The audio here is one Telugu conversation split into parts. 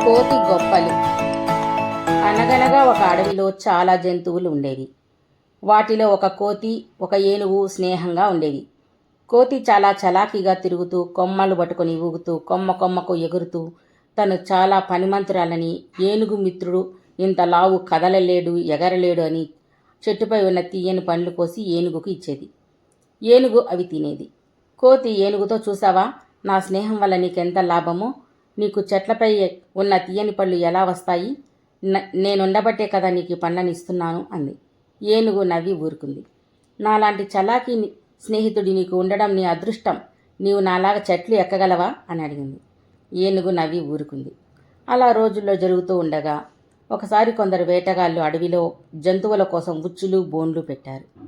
కోతి గొప్పలు. అనగనగా ఒక అడవిలో చాలా జంతువులు ఉండేవి. వాటిలో ఒక కోతి, ఒక ఏనుగు స్నేహంగా ఉండేవి. కోతి చాలా చలాకీగా తిరుగుతూ, కొమ్మలు పట్టుకొని ఊగుతూ, కొమ్మ కొమ్మకు ఎగురుతూ తను చాలా పనిమంతురాలని, ఏనుగు మిత్రుడు ఇంత లావు కదలలేడు, ఎగరలేడు అని చెట్టుపై ఉన్న తీయని పండ్లు కోసి ఏనుగుకు ఇచ్చేది. ఏనుగు అవి తినేది. కోతి ఏనుగుతో, చూసావా, నా స్నేహం వల్ల నీకెంత లాభమో, నీకు చెట్లపై ఉన్న తీయని పళ్ళు ఎలా వస్తాయి, నేనుండబట్టే కదా నీకు ఈ పండ్లను ఇస్తున్నాను అంది. ఏనుగు నవ్వి ఊరుకుంది. నాలాంటి చలాకీ స్నేహితుడి నీకు ఉండడం నీ అదృష్టం. నీవు నాలాగా చెట్లు ఎక్కగలవా అని అడిగింది. ఏనుగు నవ్వి ఊరుకుంది. అలా రోజుల్లో జరుగుతూ ఉండగా ఒకసారి కొందరు వేటగాళ్ళు అడవిలో జంతువుల కోసం ఉచ్చులు, బోన్లు పెట్టారు.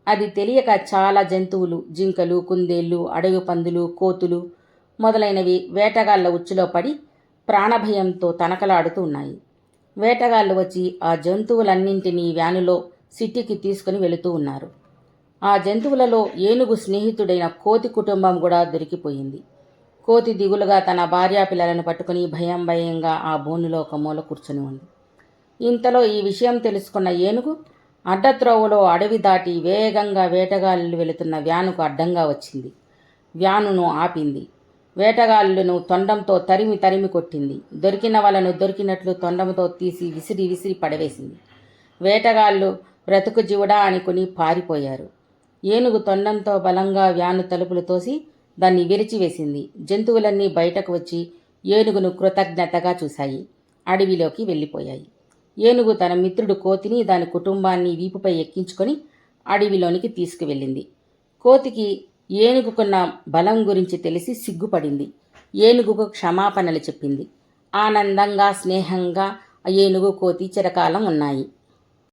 అది తెలియక చాలా జంతువులు, జింకలు, కుందేళ్ళు, అడవి పందులు, కోతులు మొదలైనవి వేటగాళ్ల ఉచ్చులో పడి ప్రాణభయంతో తనకలాడుతూ ఉన్నాయి. వేటగాళ్ళు వచ్చి ఆ జంతువులన్నింటినీ వ్యానులో సిటీకి తీసుకుని వెళుతూ ఉన్నారు. ఆ జంతువులలో ఏనుగు స్నేహితుడైన కోతి కుటుంబం కూడా దొరికిపోయింది. కోతి దిగులుగా తన భార్యా పిల్లలను పట్టుకుని భయంగా ఆ బోనులో ఒక మూల కూర్చొని ఉంది. ఇంతలో ఈ విషయం తెలుసుకున్న ఏనుగు అడ్డత్రోవలో అడవి దాటి వేగంగా వేటగాళ్ళు వెళుతున్న వ్యానుకు అడ్డంగా వచ్చింది. వ్యానును ఆపింది. వేటగాళ్ళను తొండంతో తరిమి కొట్టింది. దొరికిన వాళ్ళను దొరికినట్లు తొండంతో తీసి విసిరి పడవేసింది. వేటగాళ్ళు బ్రతుకు జీవుడా అనుకుని పారిపోయారు. ఏనుగు తొండంతో బలంగా వ్యాను తలుపులు తోసి దాన్ని విరిచివేసింది. జంతువులన్నీ బయటకు వచ్చి ఏనుగును కృతజ్ఞతగా చూశాయి. అడవిలోకి వెళ్ళిపోయాయి. ఏనుగు తన మిత్రుడు కోతిని, దాని కుటుంబాన్ని వీపుపై ఎక్కించుకొని అడవిలోనికి తీసుకువెళ్ళింది. కోతికి ఏనుగుకున్న బలం గురించి తెలిసి సిగ్గుపడింది. ఏనుగుకు క్షమాపణలు చెప్పింది. ఆనందంగా, స్నేహంగా ఏనుగు, కోతి చిరకాలం ఉన్నాయి.